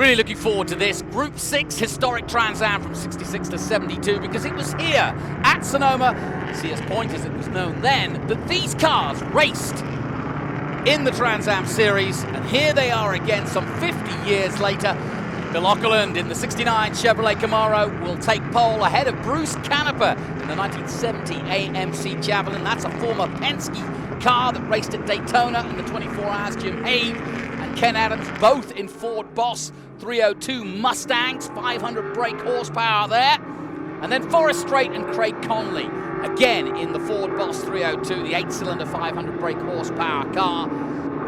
Really looking forward to this. Group 6 historic Trans Am from 66 to 72, because it was here at Sonoma, CS Point as it was known then, that these cars raced in the Trans Am series, and here they are again some 50 years later. Bill Auckland in the 69 Chevrolet Camaro will take pole ahead of Bruce Canepa in the 1970 AMC Javelin. That's a former Penske car that raced at Daytona in the 24 Hours. Jim Hague and Ken Adams, both in Ford Boss 302 Mustangs, 500 brake horsepower there. And then Forrest Strait and Craig Conley, again in the Ford Boss 302, the 8-cylinder 500 brake horsepower car.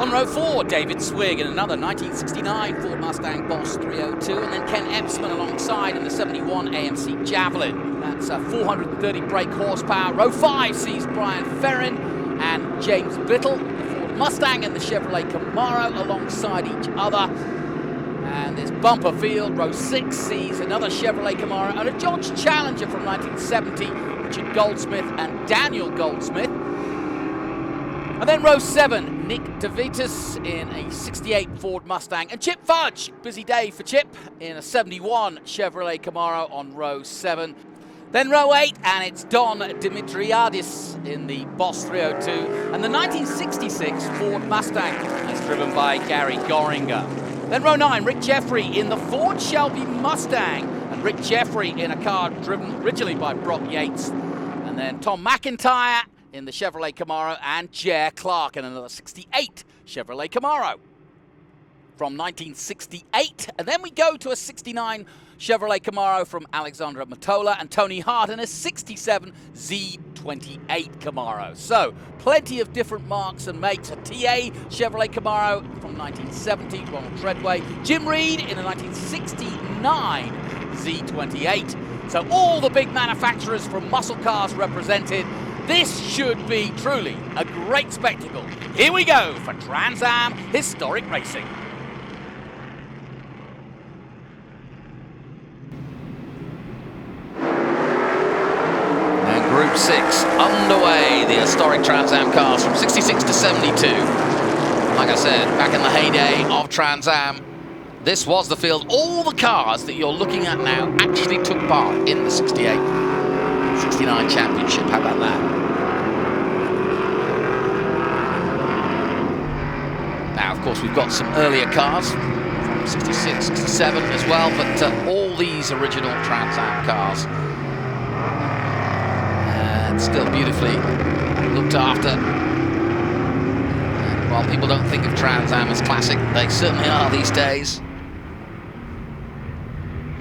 On row 4, David Swig in another 1969 Ford Mustang Boss 302, and then Ken Epsman alongside in the 71 AMC Javelin. That's 430 brake horsepower. Row 5 sees Brian Ferrin and James Bittle, the Ford Mustang and the Chevrolet Camaro alongside each other. And this bumper field, row 6 sees another Chevrolet Camaro and a Dodge Challenger from 1970, Richard Goldsmith and Daniel Goldsmith. And then row 7, Nick DeVitis in a 68 Ford Mustang, and Chip Fudge, busy day for Chip, in a 71 Chevrolet Camaro on row 7. Then row 8, and it's Don Dimitriadis in the Boss 302, and the 1966 Ford Mustang, as driven by Gary Goringer. Then row 9, Rick Jeffrey in the Ford Shelby Mustang, and Rick Jeffrey in a car driven originally by Brock Yates. And then Tom McIntyre in the Chevrolet Camaro, and Jer Clark in another 68 Chevrolet Camaro from 1968. And then we go to a 69 Chevrolet Camaro from Alexandra Mottola and Tony Hart in a 67 Z28 Camaro. So plenty of different marks and makes. A TA Chevrolet Camaro from 1970, Ronald Treadway. Jim Reed in a 1969 Z28. So all the big manufacturers from muscle cars represented. This should be truly a great spectacle. Here we go for Trans Am Historic Racing. And Group 6 underway. The historic Trans Am cars from 66 to 72. Like I said, back in the heyday of Trans Am, this was the field. All the cars that you're looking at now actually took part in the 68-69 championship. How about that? Now, of course, we've got some earlier cars from 66, 67 as well, but all these original Trans Am cars, and still beautifully looked after. And while people don't think of Trans Am as classic, they certainly are these days.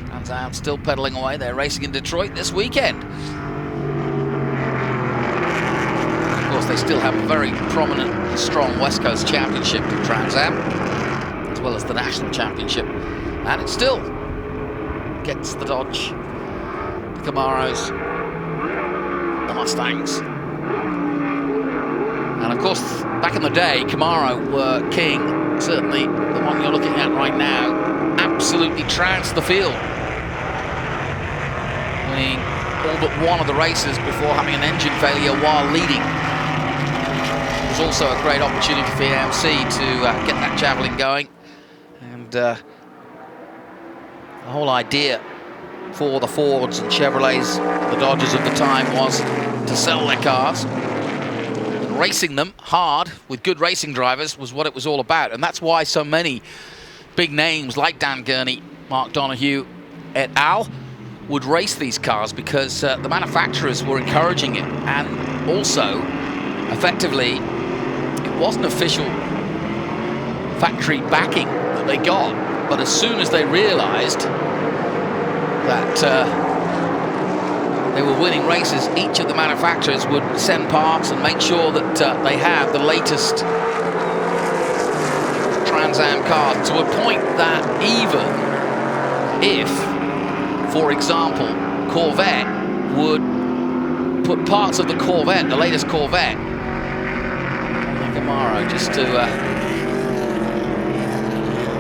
Trans Am still pedaling away. They're racing in Detroit this weekend. Of course, they still have a very prominent and strong West Coast Championship in Trans Am, as well as the National Championship, and it still gets the Dodge, the Camaros, the Mustangs. And of course, back in the day, Camaro were king. Certainly the one you're looking at right now absolutely trounced the field, winning all but one of the races before having an engine failure while leading. It was also a great opportunity for AMC to get that Javelin going, and the whole idea for the Fords and Chevrolets, the Dodgers of the time, was to sell their cars. And racing them hard with good racing drivers was what it was all about, and that's why so many big names like Dan Gurney, Mark Donohue et al. Would race these cars, because the manufacturers were encouraging it, and also effectively it wasn't official factory backing that they got, but as soon as they realized that they were winning races, each of the manufacturers would send parts and make sure that they had the latest Trans Am cars, to a point that even if, for example, Corvette would put parts of the Corvette, the latest Corvette, on the Camaro, just to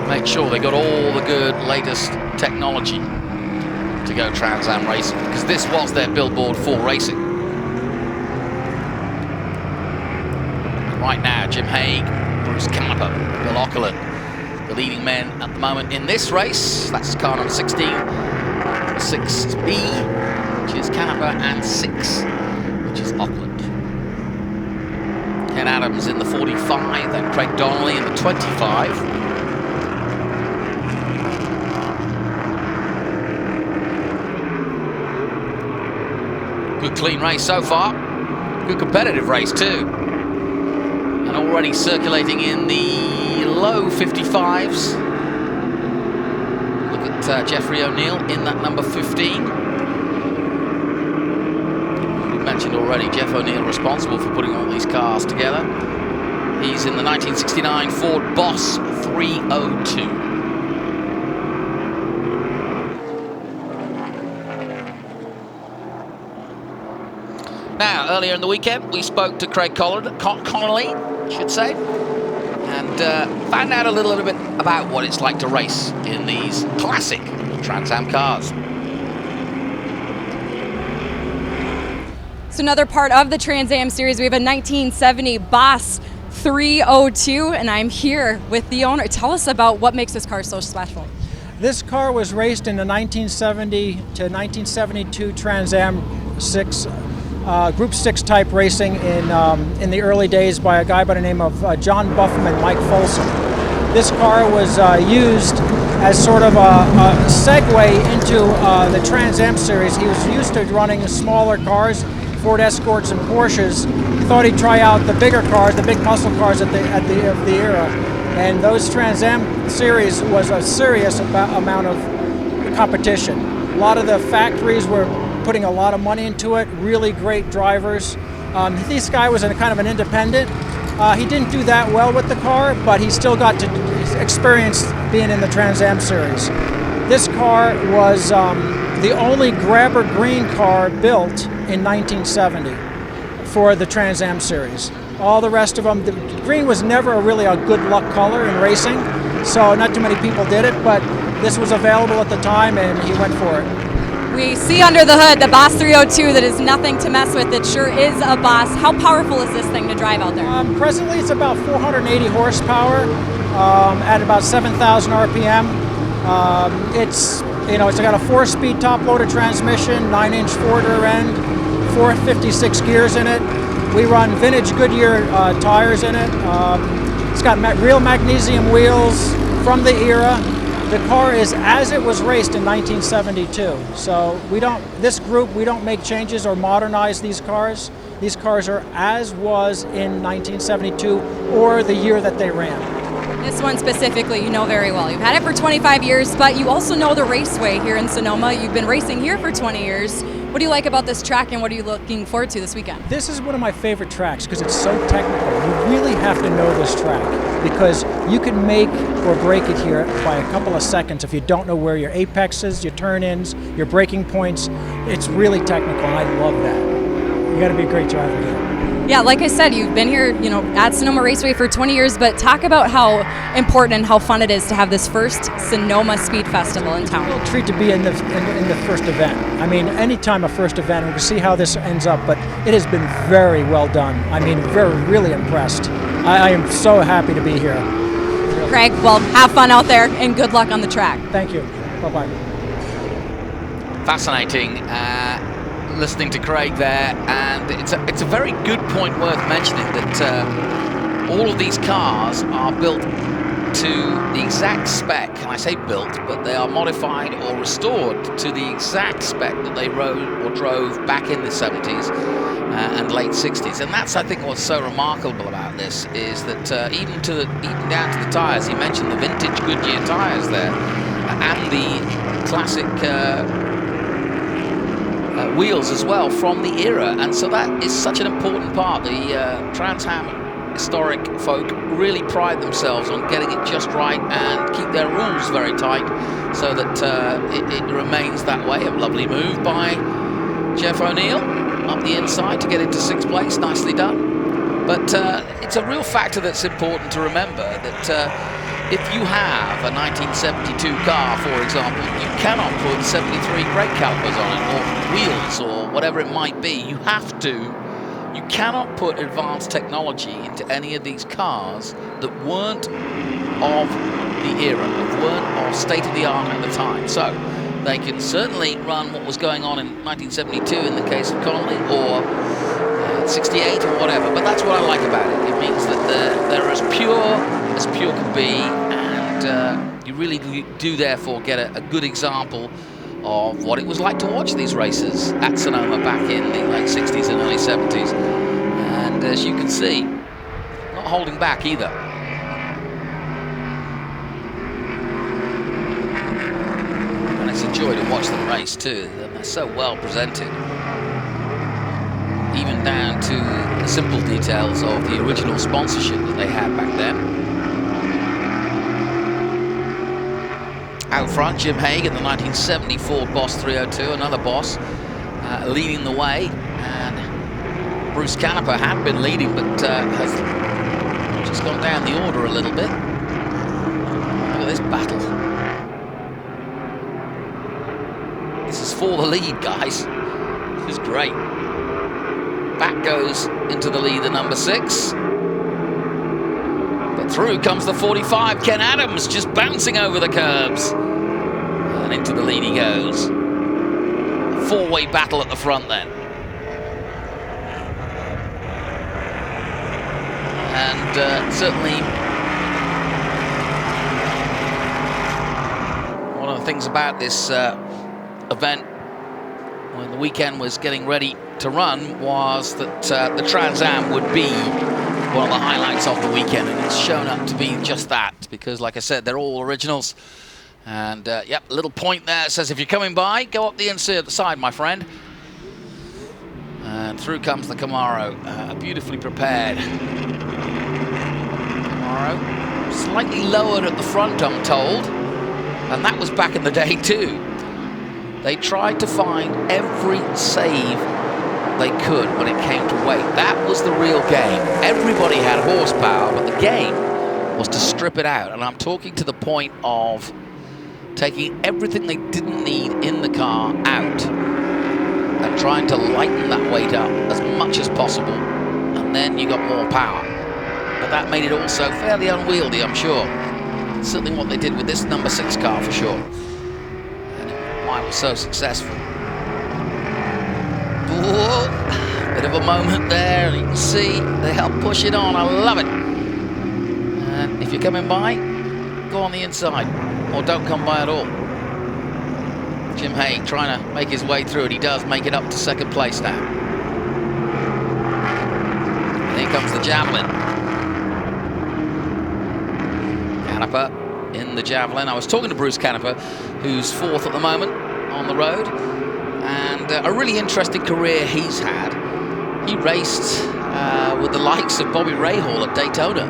make sure they got all the good latest technology to go Trans Am racing, because this was their billboard for racing. Right now, Jim Hague, Bruce Canepa, Bill Auckland, the leading men at the moment in this race. That's car number 16, 6B, which is Canapa, and 6, which is Auckland. Ken Adams in the 45, then Craig Donnelly in the 25. Good clean race so far. Good competitive race too. And already circulating in the low 55s. Look at Jeffrey O'Neill in that number 15. We mentioned already Jeff O'Neill responsible for putting all these cars together. He's in the 1969 Ford Boss 302. Now, earlier in the weekend, we spoke to Craig Connolly, I should say, and found out a little bit about what it's like to race in these classic Trans Am cars. So another part of the Trans Am series, we have a 1970 Boss 302, and I'm here with the owner. Tell us about what makes this car so special. This car was raced in the 1970 to 1972 Trans Am 6. Group 6 type racing in the early days by a guy by the name of John Buffum and Mike Folsom. This car was used as sort of a segue into the Trans Am series. He was used to running smaller cars, Ford Escorts and Porsches. He thought he'd try out the bigger cars, the big muscle cars of the era. And those Trans Am series was a serious amount of competition. A lot of the factories were putting a lot of money into it, really great drivers. This guy was kind of an independent. He didn't do that well with the car, but he still got to experience being in the Trans Am series. This car was the only grabber green car built in 1970 for the Trans Am series. All the rest of them, the green was never really a good luck color in racing, so not too many people did it, but this was available at the time and he went for it. We see under the hood the Boss 302 that is nothing to mess with. It sure is a Boss. How powerful is this thing to drive out there? Presently it's about 480 horsepower at about 7,000 RPM. It's got a 4-speed top-loader transmission, 9-inch Ford rear end, 456 gears in it. We run vintage Goodyear tires in it. It's got real magnesium wheels from the era. The car is as it was raced in 1972. So we don't make changes or modernize these cars. These cars are as was in 1972 or the year that they ran. This one specifically you know very well. You've had it for 25 years, but you also know the raceway here in Sonoma. You've been racing here for 20 years. What do you like about this track and what are you looking forward to this weekend? This is one of my favorite tracks because it's so technical. You really have to know this track because you can make or break it here by a couple of seconds if you don't know where your apex is, your turn-ins, your braking points. It's really technical and I love that. You got to be a great driver here. Yeah, like I said, you've been here, at Sonoma Raceway for 20 years, but talk about how important and how fun it is to have this first Sonoma Speed Festival in town. It's a real treat to be in the first event. I mean, anytime a first event, we can see how this ends up, but it has been very well done. I mean, really impressed. I am so happy to be here. Really. Craig, well, have fun out there and good luck on the track. Thank you. Bye-bye. Fascinating. Listening to Craig there, and it's a very good point worth mentioning that all of these cars are built to the exact spec, and I say built, but they are modified or restored to the exact spec that they rode or drove back in the 70s and late 60s. And that's, I think, what's so remarkable about this is that even down to the tires, he mentioned the vintage Goodyear tires there, and the classic wheels as well from the era, and so that is such an important part. The Trans Am historic folk really pride themselves on getting it just right and keep their rules very tight so that it remains that way. A lovely move by Jeff O'Neill up the inside to get into 6th place, nicely done. But it's a real factor that's important to remember that if you have a 1972 car, for example, you cannot put 73 brake calipers on it, or wheels, or whatever it might be. You cannot put advanced technology into any of these cars that weren't of the era, weren't state of the art at the time. So they can certainly run what was going on in 1972 in the case of Connolly, or 68 or whatever. But that's what I like about it. It means that they're as pure can be, and you really do therefore get a good example of what it was like to watch these races at Sonoma back in the late 60s and early 70s. And as you can see, not holding back either. And it's a joy to watch them race too. They're so well presented, even down to the simple details of the original sponsorship that they had back then. Out front, Jim Haig in the 1974 Boss 302, another Boss, leading the way. And Bruce Canepa had been leading, but has just gone down the order a little bit. Look at this battle. This is for the lead, guys. This is great. Back goes into the lead, the number 6. But through comes the 45, Ken Adams, just bouncing over the curbs. And into the lead he goes. A four-way battle at the front then. And certainly one of the things about this event when the weekend was getting ready to run was that the Trans Am would be one of the highlights of the weekend, and it's shown up to be just that, because like I said, they're all originals. And yep, a little point there says if you're coming by, go up the inside side, my friend. And through comes the Camaro, beautifully prepared. Camaro, slightly lowered at the front, I'm told, and that was back in the day too. They tried to find every save they could when it came to weight. That was the real game. Everybody had horsepower, but the game was to strip it out. And I'm talking to the point of taking everything they didn't need in the car out and trying to lighten that weight up as much as possible, and then you got more power. But that made it also fairly unwieldy, I'm sure. Certainly what they did with this number 6 car for sure. And why it was so successful. Whoa, bit of a moment there, and you can see they help push it on. I love it. And if you're coming by, go on the inside, or don't come by at all. Jim Haig trying to make his way through it. He does make it up to second place now. And here comes the Javelin. Canepa in the Javelin. I was talking to Bruce Canepa, who's 4th at the moment on the road. And a really interesting career he's had. He raced with the likes of Bobby Rahal at Daytona,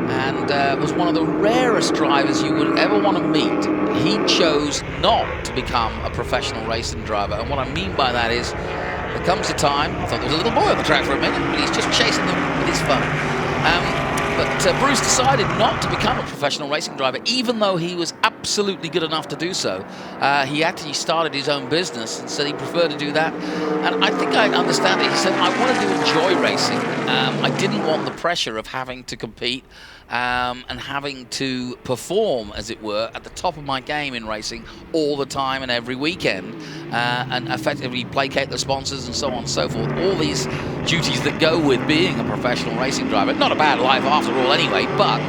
and was one of the rarest drivers you would ever want to meet. He chose not to become a professional racing driver, and what I mean by that is there comes a time, I thought there was a little boy on the track for a minute, but he's just chasing them with his phone. But Bruce decided not to become a professional racing driver, even though he was absolutely good enough to do so. He actually started his own business and said he preferred to do that. And I think I understand it. He said, I wanted to enjoy racing. I didn't want the pressure of having to compete and having to perform, as it were, at the top of my game in racing all the time and every weekend, and effectively placate the sponsors and so on and so forth. All these duties that go with being a professional racing driver. Not a bad life after all anyway, but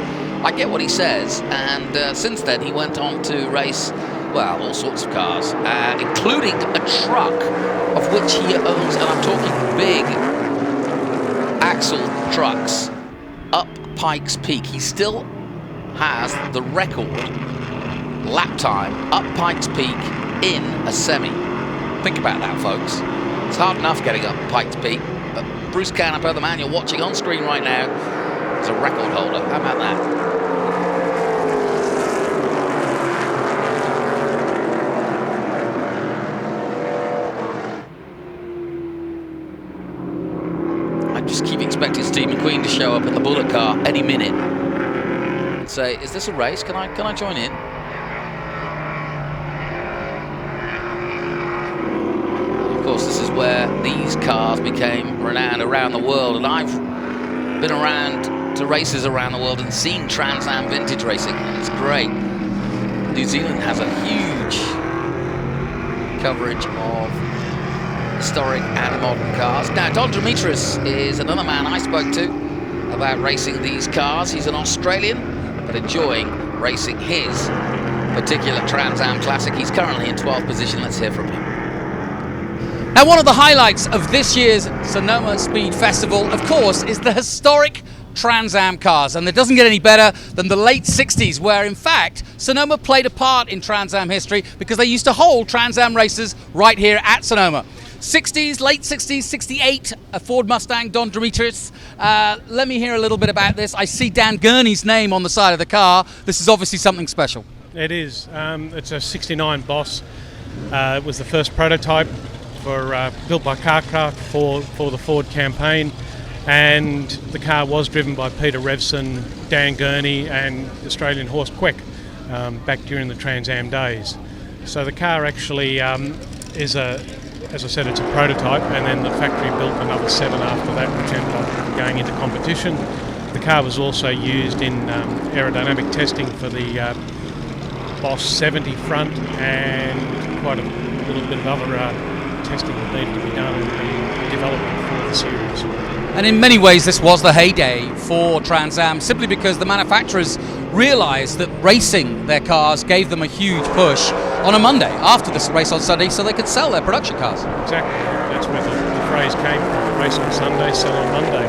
I get what he says. And since then he went on to race, well, all sorts of cars, including a truck of which he owns, and I'm talking big axle trucks, up Pikes Peak. He still has the record lap time up Pikes Peak in a semi. Think about that, folks. It's hard enough getting up Pikes Peak, but Bruce Canepa, the man you're watching on screen right now, is a record holder. How about that? Keep expecting Steve McQueen to show up in the Bullet car any minute and say, "Is this a race? Can I join in?" And of course, this is where these cars became renowned around the world, and I've been around to races around the world and seen Trans Am vintage racing. It's great. New Zealand has a huge coverage of historic and modern cars. Now, Don Dimitris is another man I spoke to about racing these cars. He's an Australian, but enjoying racing his particular Trans Am Classic. He's currently in 12th position. Let's hear from him. Now, one of the highlights of this year's Sonoma Speed Festival, of course, is the historic Trans Am cars, and it doesn't get any better than the late 60s, where in fact Sonoma played a part in Trans Am history because they used to hold Trans Am races right here at Sonoma. 60s, late 60s, 68, a Ford Mustang, Don Dimitris. Let me hear a little bit about this. I see Dan Gurney's name on the side of the car. This is obviously something special. It is. It's a 69 Boss. It was the first prototype built by Carcraft for the Ford campaign, and the car was driven by Peter Revson, Dan Gurney and Australian horse Queck back during the Trans Am days. So the car actually is as I said, it's a prototype, and then the factory built another 7 after that, which ended up going into competition. The car was also used in aerodynamic testing for the Boss 70 front, and quite a little bit of other testing that needed to be done and development for the series. And in many ways this was the heyday for Trans Am, simply because the manufacturers realised that racing their cars gave them a huge push on a Monday after the race on Sunday, so they could sell their production cars. Exactly, that's where the phrase came from: race on Sunday, sell on Monday.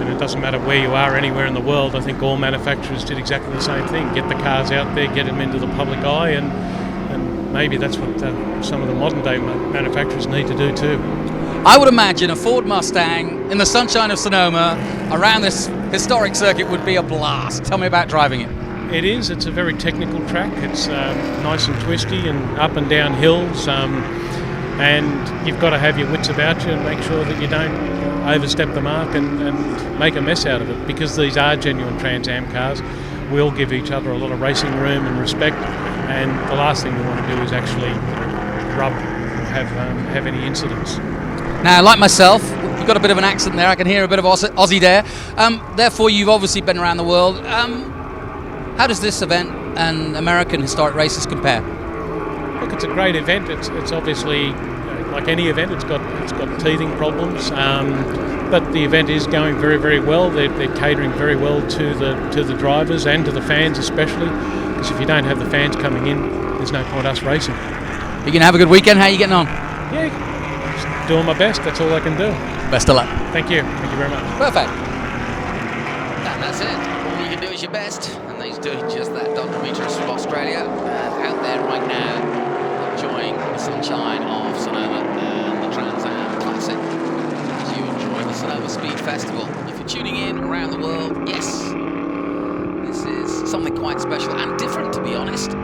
And it doesn't matter where you are anywhere in the world, I think all manufacturers did exactly the same thing: get the cars out there, get them into the public eye, and maybe that's what some of the modern day manufacturers need to do too. I would imagine a Ford Mustang in the sunshine of Sonoma around this historic circuit would be a blast. Tell me about driving it. It is. It's a very technical track. It's nice and twisty and up and down hills, and you've got to have your wits about you and make sure that you don't overstep the mark and make a mess out of it, because these are genuine Trans Am cars. We all give each other a lot of racing room and respect, and the last thing we want to do is actually rub or have any incidents. Now, like myself, you've got a bit of an accent there. I can hear a bit of Aussie there. Therefore, you've obviously been around the world. How does this event and American historic races compare? Look, it's a great event. It's obviously, like any event, it's got teething problems, but the event is going very, very well. They're catering very well to the drivers and to the fans especially, because if you don't have the fans coming in, there's no point us racing. You gonna have a good weekend? How are you getting on? Yeah, just doing my best. That's all I can do. Best of luck. Thank you. Thank you very much. Perfect. And that's it. All you can do is your best. And he's doing just that. Don Dimitris from Australia, out there right now, enjoying the sunshine of Sonoma and the Trans Am Classic as you enjoy the Sonoma Speed Festival. If you're tuning in around the world, yes, this is something quite special and different, to be honest.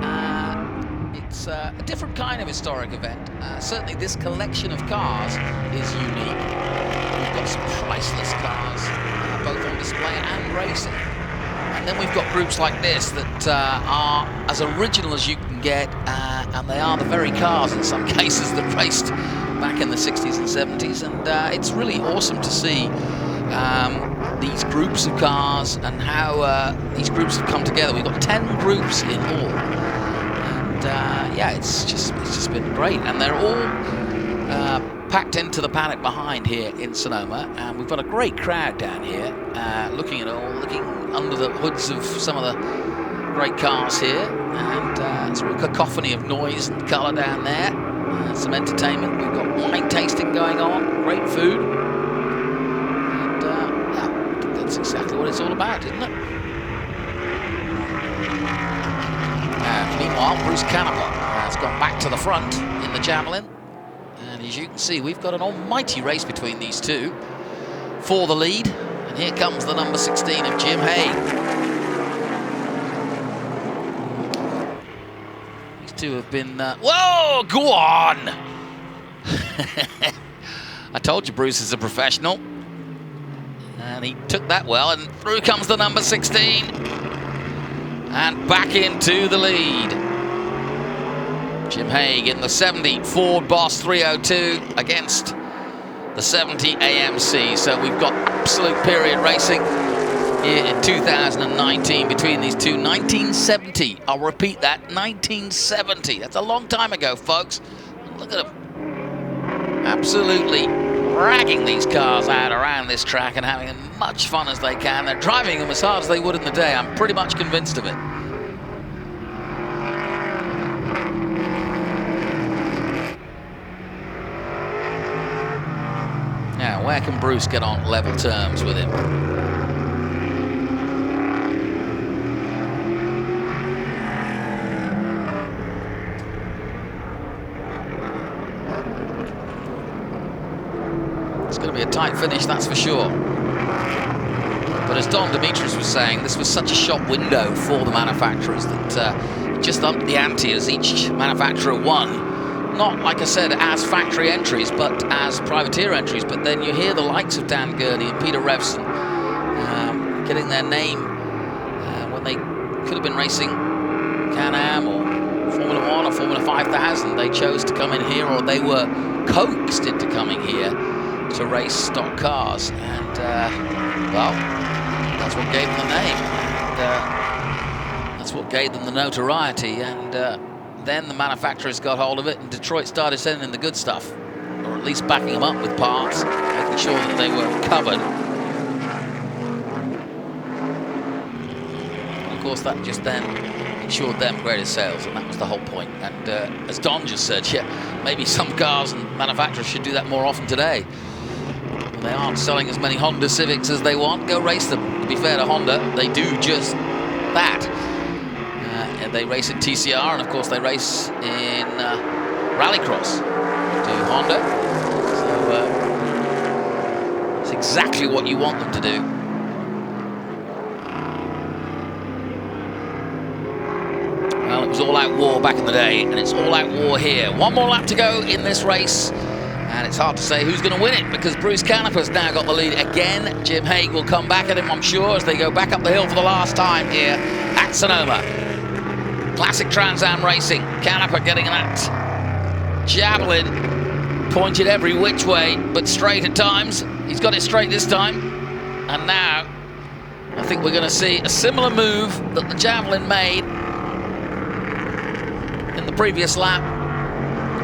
It's a different kind of historic event. Certainly this collection of cars is unique. We've got some priceless cars, both on display and racing. And then we've got groups like this that are as original as you can get, and they are the very cars in some cases that raced back in the 60s and 70s. And it's really awesome to see these groups of cars and how these groups have come together. We've got 10 groups in all. Yeah, it's just been great, and they're all packed into the paddock behind here in Sonoma, and we've got a great crowd down here looking under the hoods of some of the great cars here, and it's a real cacophony of noise and colour down there. Some entertainment. We've got wine tasting going on, great food, and yeah, I think that's exactly what it's all about, isn't it? Meanwhile, Bruce Canepa has gone back to the front in the javelin. And as you can see, we've got an almighty race between these two for the lead. And here comes the number 16 of Jim Hay. These two have been... whoa, go on! I told you Bruce is a professional. And he took that well, and through comes the number 16. And back into the lead. Jim Haig in the 70 Ford Boss 302 against the 70 AMC. So we've got absolute period racing here in 2019 between these two. 1970. I'll repeat that. 1970. That's a long time ago, folks. Look at them. Absolutely dragging these cars out around this track and having as much fun as they can. They're driving them as hard as they would in the day. I'm pretty much convinced of it. Now, where can Bruce get on level terms with him? It's going to be a tight finish, that's for sure. But as Don Demetrius was saying, this was such a shop window for the manufacturers that it just upped the ante as each manufacturer won. Not, like I said, as factory entries, but as privateer entries. But then you hear the likes of Dan Gurney and Peter Revson getting their name when they could have been racing Can-Am or Formula 1 or Formula 5000. They chose to come in here, or they were coaxed into coming here to race stock cars. And, well, that's what gave them the name. And, that's what gave them the notoriety. And then the manufacturers got hold of it, and Detroit started sending the good stuff, or at least backing them up with parts, making sure that they were covered. And of course, that just then ensured them greater sales, and that was the whole point. And as Don just said, yeah, maybe some cars and manufacturers should do that more often today. When they aren't selling as many Honda Civics as they want, go race them. To be fair to Honda, they do just that. They race in TCR, and of course they race in Rallycross to Honda. So it's exactly what you want them to do. Well, it was all-out war back in the day, and it's all-out war here. One more lap to go in this race, and it's hard to say who's going to win it, because Bruce Canepa's now got the lead again. Jim Hague will come back at him, I'm sure, as they go back up the hill for the last time here at Sonoma. Classic Trans Am racing. Canepa getting that javelin pointed every which way, but straight at times. He's got it straight this time. And now, I think we're going to see a similar move that the javelin made in the previous lap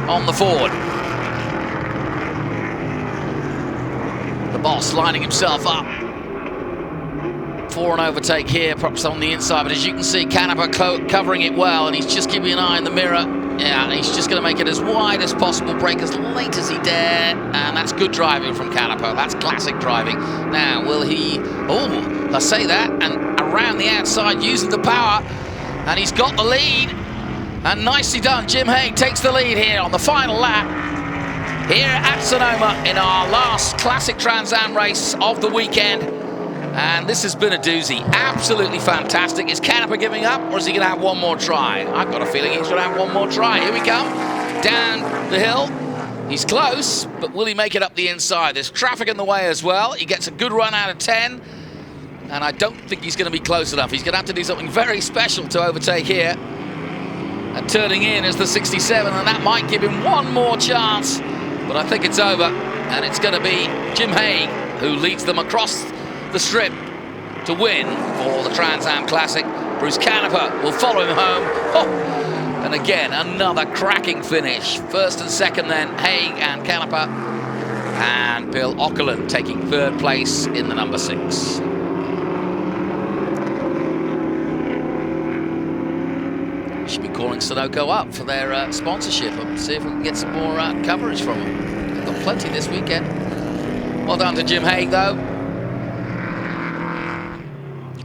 on the Ford. The boss lining himself up for an overtake here, perhaps on the inside, but as you can see, Canepa covering it well, and he's just giving an eye in the mirror. Yeah, he's just going to make it as wide as possible, brake as late as he dare, and that's good driving from Canepa. That's classic driving. Now, will he... Oh, I say that, and around the outside using the power, and he's got the lead, and nicely done. Jim Hague takes the lead here on the final lap here at Sonoma in our last Classic Trans Am race of the weekend. And this has been a doozy. Absolutely fantastic. Is Canepa giving up, or is he going to have one more try? I've got a feeling he's going to have one more try. Here we come. Down the hill. He's close, but will he make it up the inside? There's traffic in the way as well. He gets a good run out of 10. And I don't think he's going to be close enough. He's going to have to do something very special to overtake here. And turning in as the 67, and that might give him one more chance. But I think it's over. And it's going to be Jim Hague who leads them across the strip to win for the Trans Am Classic. Bruce Canepa will follow him home. Oh, and again, another cracking finish. First and second then, Hague and Canepa. And Bill Ockerland taking third place in the number 6. We should be calling Sunoco up for their sponsorship and see if we can get some more coverage from them. They've got plenty this weekend. Well done to Jim Hague, though.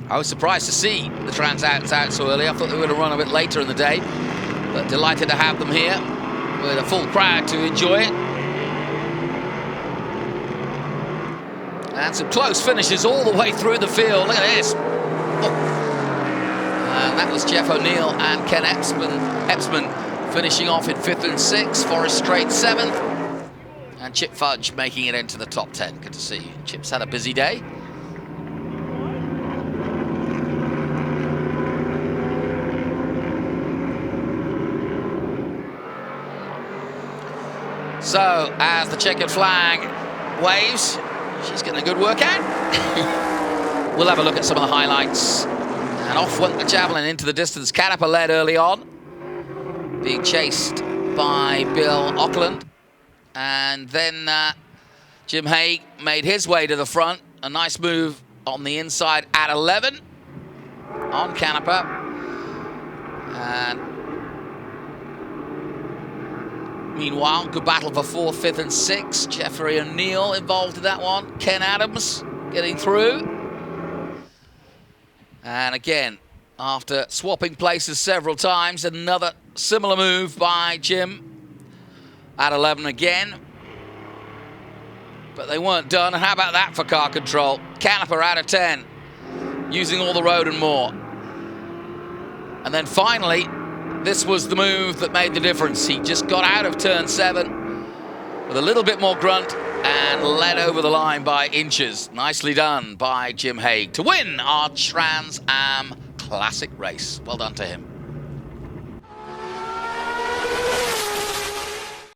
I was surprised to see the Trans Ams out so early. I thought they were going to run a bit later in the day, but delighted to have them here with a full crowd to enjoy it. And some close finishes all the way through the field. Look at this. Oh. And that was Jeff O'Neill and Ken Epsman finishing off in 5th and 6th. Forrest Strait 7th. And Chip Fudge making it into the top 10. Good to see. Chip's had a busy day. So, as the checkered flag waves, she's getting a good workout. we'll have a look at some of the highlights. And off went the javelin into the distance. Canepa led early on, being chased by Bill Auckland. And then Jim Haig made his way to the front. A nice move on the inside at 11 on Canepa. And meanwhile, good battle for 4th, 5th, and 6th. Jeffrey O'Neill involved in that one. Ken Adams getting through. And again, after swapping places several times, another similar move by Jim at 11 again. But they weren't done. And how about that for car control? Canepa out of 10, using all the road and more. And then finally, this was the move that made the difference. He just got out of turn 7 with a little bit more grunt and led over the line by inches. Nicely done by Jim Haig to win our Trans Am Classic race. Well done to him.